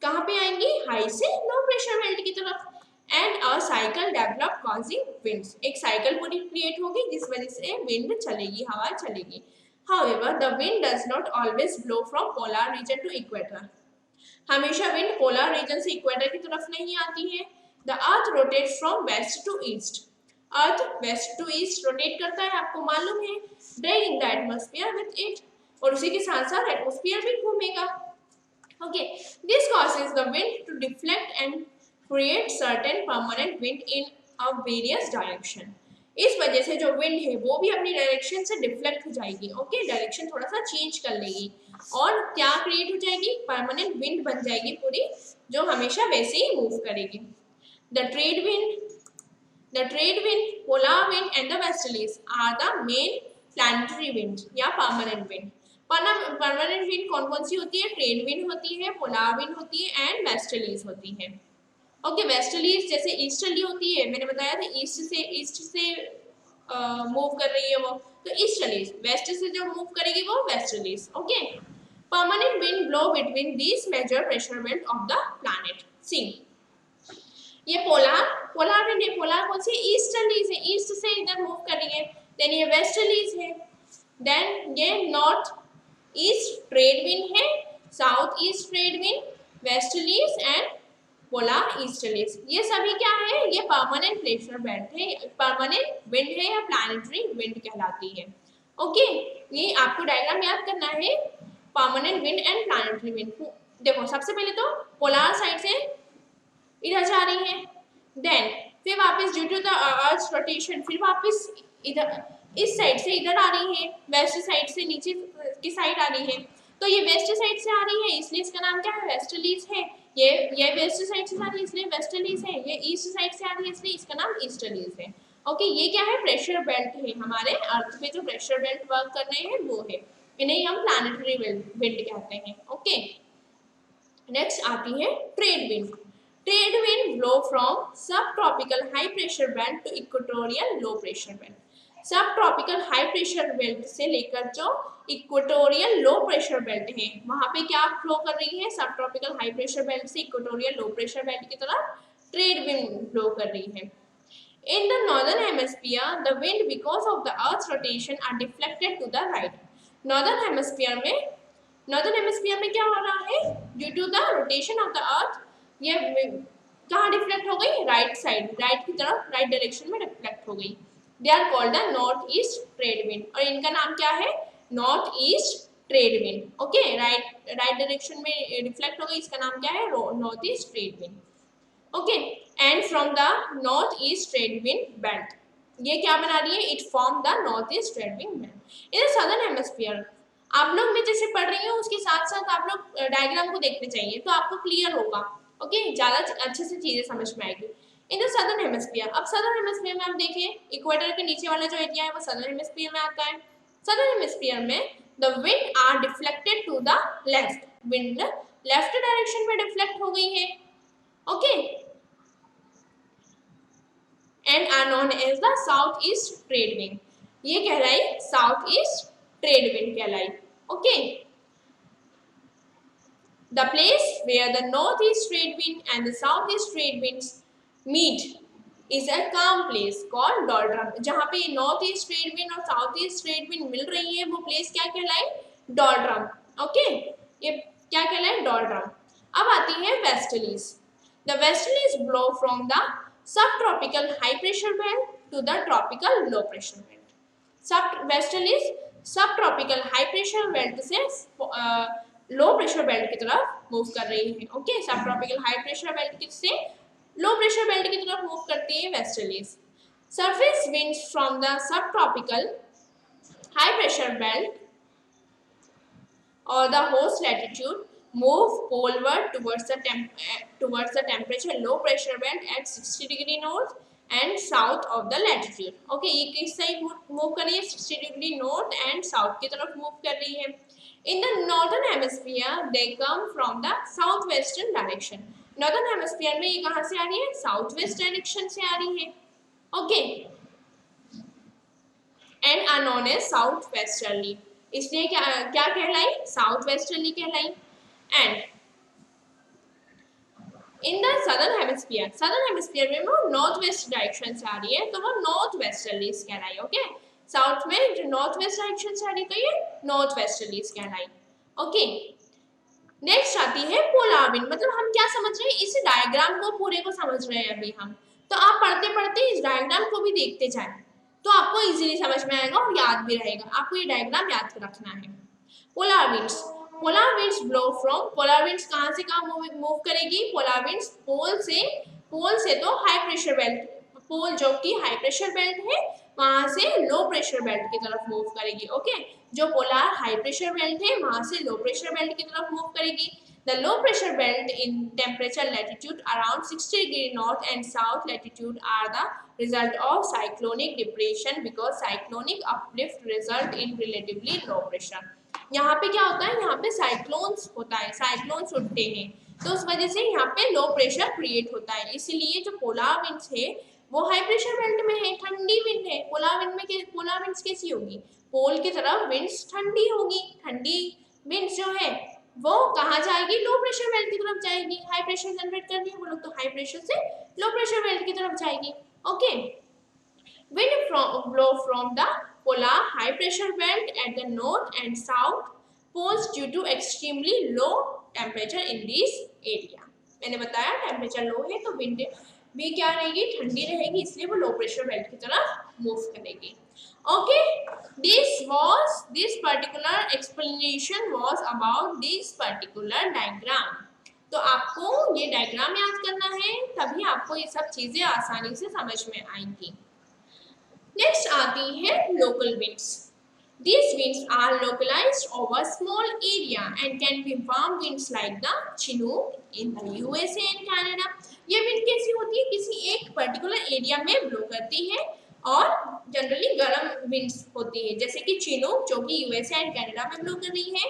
कहाँ पे? आएंगी हाई से लो प्रेशर बेल्ट की तरफ। And a cycle develop causing winds, एक साइकिल पूरी क्रिएट होगी जिस वजह से विंड चलेगी, हवा चलेगी। However the wind does not always blow from polar region to equator. हमेशा विंड पोलर रीजन से इक्वेटर की तरफ नहीं आती है। The earth rotates from west to east. Earth west to east rotate करता है, आपको मालूम है, dragging the atmosphere with it, और उसी के साथ साथ एटमॉस्फेयर भी घूमेगा। Okay, this causes the wind to deflect and create certain permanent wind in a various direction. इस वजह से जो विंड है वो भी अपनी डायरेक्शन से डिफ्लेक्ट हो जाएगी। ओके, डायरेक्शन थोड़ा सा चेंज कर लेगी और क्या क्रिएट हो जाएगी? परमानेंट विंड बन जाएगी पूरी, जो हमेशा वैसे ही मूव करेगी। The trade wind, polar wind and the westerlies are the main planetary wind या परमानेंट विंड। परमानेंट विंड कौन कौन सी होती है? ट्रेड विंड होती है, पोलर विंड होती है एंड वेस्टर्लीज होती है। ओके, वेस्टर्लीज जैसे ईस्टर्ली होती है, मैंने बताया था ईस्ट से मूव कर रही है वो, तो ईस्टर्लीज। वेस्ट से जो मूव करेगी वो westerlies. Okay, permanent wind blow between these major pressure belt of the planet. See, ये पोलर विंड है, पोलर कौन सी? ईस्टर्लीज है, ईस्ट से इधर मूव कर रही है। देन ये वेस्टर्लीज है, देन ये नॉर्थ ईस्ट ट्रेड विंड है, south east trade wind, westerlies and polar easterlies. ये सभी क्या है? ये परमानेंट प्रेशर बेल्ट है, परमानेंट विंड है या प्लैनेटरी विंड कहलाती है। ओके, ये आपको डायग्राम याद करना है, permanent wind and planetary wind. देखो, सबसे पहले तो पोलर साइड से इधर जा रही है, देन फिर वापस due to the earth rotation फिर वापस इधर इस साइड से इधर आ रही है, वेस्ट साइड से नीचे की साइड आ रही है। तो ये वेस्ट साइड से आ रही है इसलिए इसका नाम क्या है? वेस्टर्लीज है। ये वेस्ट साइड से आ रही है इसलिए वेस्टर्लीज है। ये ईस्ट साइड से आ रही है इसलिए इसका नाम ईस्टर्लीज है। ओके, ये क्या है? प्रेशर बेल्ट है, हमारे अर्थ पे जो प्रेशर बेल्ट वर्क कर रहे हैं वो है, इन्हें हम प्लैनेटरी विंड कहते हैं। ओके, नेक्स्ट आती है trade wind. Trade wind blow from subtropical high pressure belt to equatorial low pressure belt. Subtropical high pressure belt से लेकर जो इक्वेटोरियल लो प्रेशर बेल्ट है वहां पे क्या फ्लो कर रही है? सब ट्रॉपिकल हाई प्रेशर बेल्ट से इक्वेटोरियल लो प्रेशर बेल्ट की तरफ ट्रेड विंड फ्लो कर रही है। In the northern hemisphere, the wind because of the Earth's rotation are deflected to the right. Northern hemisphere में क्या हो रहा है? Due to the rotation of the Earth, ये कहाँ डिफ्लेक्ट हो गई? राइट साइड, राइट की तरफ, राइट डायरेक्शन में डिफ्लेक्ट हो गई। They are called the north east trade wind, और इनका नाम क्या है? North east trade wind. Okay, right direction में डिफ्लेक्ट हो गई, इसका नाम क्या है? North east trade wind. Okay, and from the north east trade wind belt, ये क्या बना रही है? It form the north east trade wind belt. In southern hemisphere, आप लोग मैं जैसे पढ़ रही हूँ उसके साथ साथ आप लोग डायग्राम को देखते चाहिए तो आपको क्लियर होगा। ओके, ज्यादा अच्छे से चीजें समझ में आएगी। इन द सदर्न हेमिस्फीयर, अब सदर्न हेमिस्फीयर में आप देखिए, इक्वेटर के नीचे वाला जो एरिया है वो सदर्न हेमिस्फीयर में आता है। सदर्न हेमिस्फीयर में the wind are deflected to the left, wind left direction में डिफ्लेक्ट हो गई है। Okay, and are known as the south east trade wind, ये कहलाई साउथ ईस्ट ट्रेड विंड कहलाई। Okay, the place where the north east trade wind and the south east trade winds meet is a calm place called doldrum. जहां पे north east trade wind और south east trade wind mill रही है वो place क्या कहलाई? डॉल्ड्रम। Okay, ये क्या कहलाई? डॉल्ड्रम। अब आती है westerlies. The westerlies blow from the subtropical high pressure belt to the tropical low pressure belt. सब वेस्टर्लीज सब ट्रॉपिकल हाई प्रेशर बेल्ट से लो प्रेशर बेल्ट की तरफ मूव कर रही है। ओके, सब ट्रॉपिकल हाई प्रेशर बेल्ट से लो प्रेशर बेल्ट की तरफ मूव करती है westerlies. Surface winds from the sub tropical high pressure belt or the host latitude move poleward towards the temperature low pressure band at 60 degree north and south of the latitude. Okay, ये किस side move कर रही है? 60 degree north and south की तरफ move कर रही है। In the northern hemisphere they come from the south western direction. Northern hemisphere में ये कहाँ से आ रही है? साउथ वेस्ट डायरेक्शन से आ रही है। Okay, and are known as south westerly, इसलिए क्या क्या कहलाई? साउथ वेस्टर्ली कहलाई। And in the southern hemisphere में वो नॉर्थ वेस्ट डायरेक्शन से आ रही है, तो वो नॉर्थ वेस्टर्ली कहलाई। ओके, साउथ में जो नॉर्थ वेस्ट डायरेक्शन से आ रही है, तो ये नॉर्थ वेस्टर्ली कहलाई। ओके, नेक्स्ट आती है पोलर विंड। मतलब हम क्या समझ रहे हैं? इस डायग्राम को पूरे को समझ रहे हैं अभी हम, तो आप पढ़ते पढ़ते इस डायग्राम को भी देखते जाएं, तो आपको इजीली समझ में आएगा और याद भी रहेगा। आपको ये डायग्राम याद रखना है। Polar winds blow from, polar winds कहाँ से कहाँ मूव करेगी? पोलर विंड्स पोल से तो हाई प्रेशर बेल्ट, पोल जो कि हाई प्रेशर बेल्ट है वहां से लो प्रेशर बेल्ट की तरफ मूव करेगी। ओके, जो पोलर हाई प्रेशर बेल्ट है वहां से लो प्रेशर बेल्ट की तरफ मूव करेगी। The low pressure belt in temperature latitude around 60 degree north and south latitude are the result of cyclonic depression because cyclonic uplift result in relatively low pressure. यहाँ पे क्या होता है? यहाँ पे साइक्लोन्स होता है, साइक्लोन्स उठते हैं, तो उस वजह से यहाँ पे लो प्रेशर क्रिएट होता है। इसीलिए जो पोलर विंड्स है वो हाई प्रेशर बेल्ट में है, ठंडी विंड है। पोलर विंड्स कैसी होगी? पोल की तरफ विंड्स ठंडी होगी। ठंडी विंड्स जो है वो कहाँ जाएगी? लो प्रेशर बेल्ट की तरफ जाएगी। हाई प्रेशर जनरेट कर रही है वो लोग, तो हाई प्रेशर से लो प्रेशर बेल्ट की तरफ जाएगी। Okay, wind blow from the polar high pressure belt at the north and south poles due to extremely low temperature in this area. मैंने बताया टेम्परेचर लो है तो विंड भी क्या रहेगी? ठंडी रहेगी, इसलिए वो लो प्रेशर बेल्ट की तरफ मूव करेगी। Okay, this particular explanation was about this particular diagram. तो आपको ये डायग्राम याद करना है, तभी आपको ये सब चीजें आसानी से समझ में आएंगी। नेक्स्ट आती है local winds. These winds are localized over small area and can be warm winds like the Chinook in the USA and Canada. ये विंड कैसी होती है? किसी एक पर्टिकुलर एरिया में ब्लो करती है और जनरली गर्म विंड्स होती है, जैसे कि चिनूक जो कि यूएसए एंड कनाडा में ब्लो कर रही है,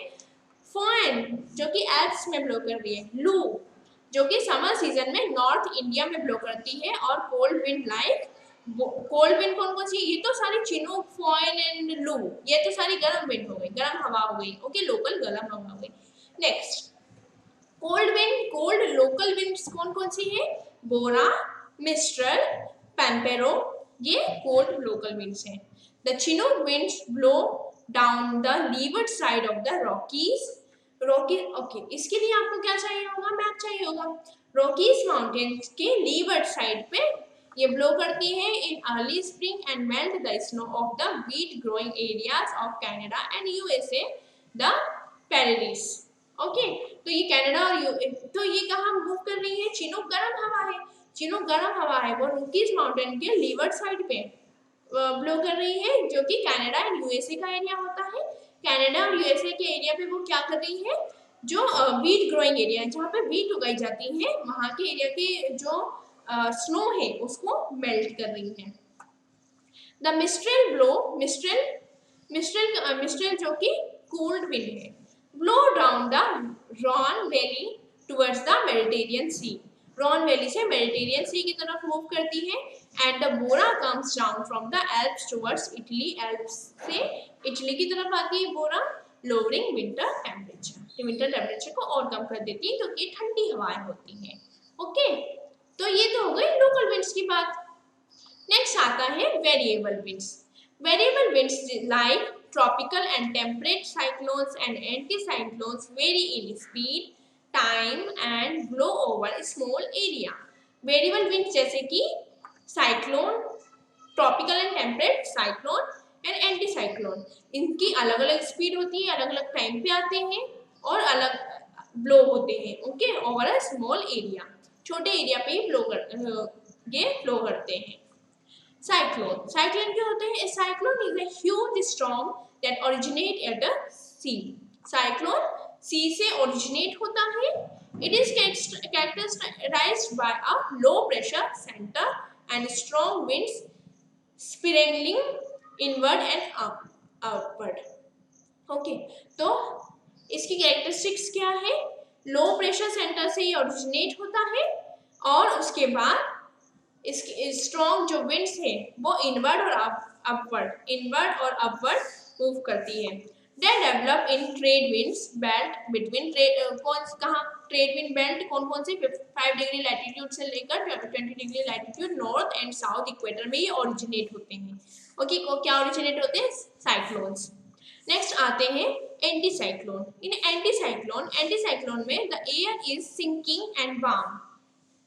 फॉन जो कि एल्प्स में ब्लो कर रही है, लू जो कि समर सीजन में नॉर्थ इंडिया में ब्लो करती है, और cold wind like cold wind कौन कौन सी? ये तो सारी चिनूक, फॉइन एंड लू, ये तो सारी गर्म विंड हो गई, गर्म हवा हो गई। ओके, लोकल गर्म हवा हो गई। Next cold wind, cold local winds कौन कौन सी है? बोरा, मिस्ट्रल, पैम्पेरो, ये कोल्ड लोकल विंड्स हैं। The Chinook winds blow down the levered side of the Rockies. Okay, इसके लिए आपको क्या चाहिए होगा? मैप चाहिए होगा। रॉकीज माउंटेन्स के लीवर्ड साइड पे ये ब्लो करती है in early spring and melt the snow of the wheat growing areas of Canada and USA, the पेरेरीज। Okay, तो ये कनाडा और तो ये कहाँ मूव कर रही है? चिनूक गर्म हवा है, चिनूक गर्म हवा है, वो रॉकीज माउंटेन के लीवर्ड साइड पे ब्लो कर रही है, जो कि कनाडा एंड यूएसए का एरिया होता है। कनाडा और यूएसए के एरिया पे वो क्या कर रही है? जो व्हीट ग्रोइंग एरिया है, जहाँ पे व्हीट उगाई जाती है, वहाँ के एरिया के जो स्नो है उसको मेल्ट कर रही है। द मिस्ट्रेल ब्लो, मिस्ट्रेल जो कि कोल्ड विंड है, blow down the Rhone valley towards the Mediterranean sea. Rhone valley से मेडिटेरियन सी की तरफ मूव करती है। And the bora comes down from the Alps towards Italy, Alps से इटली की तरफ आती है bora, lowering winter temperature, winter temperature को और कम कर देती है क्योंकि ठंडी हवाएं होती हैं। ओके, तो ये तो हो गई लोकल विंड्स की बात। नेक्स्ट आता है variable winds. Variable winds like tropical and temperate cyclones and anti cyclones very in speed, time and blow over small area. Variable winds जैसे कि cyclone, tropical and temperate cyclone and anti cyclone. इनकी अलग अलग speed होती है, अलग अलग time पे आते हैं और अलग ब्लो होते हैं। Okay, over a small area, छोटे एरिया पे ही ये फ्लो करते हैं। साइक्लोन, साइक्लोन क्या होते हैं? Cyclone is a huge storm that originate at the sea. Cyclone sea से ओरिजिनेट होता है। It is characterized by a low pressure center and strong winds spiraling inward and outward. Okay, तो इसकी characteristics क्या है? लो प्रेशर सेंटर से ये originate होता है और उसके बाद इसके स्ट्रॉन्ग जो विंड्स है वो इनवर्ड और अपवर्ड मूव करती है। They develop in trade winds belt between trade wind belt कौन कौन से 5 डिग्री लैटिट्यूड से लेकर 20 degree latitude north and south equator में ये ओरिजिनेट होते हैं। ओके, क्या ओरिजिनेट होते हैं? साइक्लोन्स। नेक्स्ट आते हैं anticyclone. In anticyclone में the air is sinking and warm.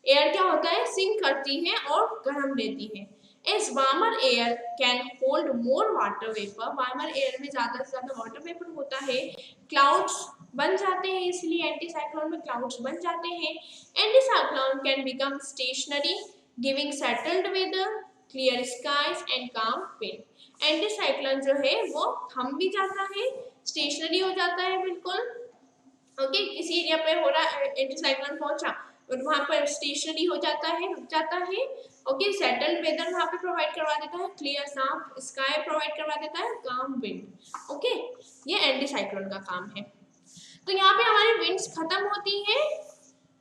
Air क्या होता है? सिंक करती है और गर्म रहती है। As warmer air can hold more water vapour. Warmer air में ज्यादा से ज्यादा वाटर वेपर होता है। क्लाउड्स बन जाते हैं, इसलिए एंटी साइक्लोन में क्लाउड्स बन जाते हैं। Anticyclone can become stationary giving settled weather, clear skies and calm wind. Anticyclone जो है वो थम भी जाता है, स्टेशनरी हो जाता है बिल्कुल। ओके, किसी एरिया पे हो रहा है एंटी साइक्लोन पहुंचा और वहां पर स्टेशनरी हो जाता है, रुक जाता है। ओके, सेटल्ड वेदर वहां पे प्रोवाइड करवा देता है, क्लियर साफ स्काई प्रोवाइड करवा देता है, काम विंड। ओके, ये एंटी साइक्लोन का काम है। तो यहाँ पे हमारी विंड्स खत्म होती है।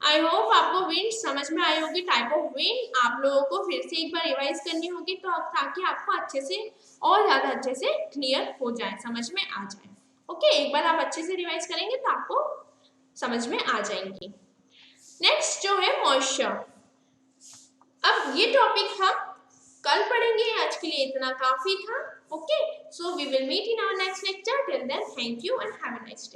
आई होप आपको विंड समझ में आई होगी। टाइप ऑफ विंड आप लोगों को फिर से एक बार रिवाइज करनी होगी, तो ताकि आपको अच्छे से और ज्यादा अच्छे से क्लियर हो जाए, समझ में आ जाए। ओके, एक बार आप अच्छे से रिवाइज करेंगे तो आपको समझ में आ जाएंगी। नेक्स्ट जो है मॉइस्चर। अब ये टॉपिक हम कल पढ़ेंगे, आज के लिए इतना काफी था। Okay, so we will meet in our next lecture. Till then, thank you and have a nice day.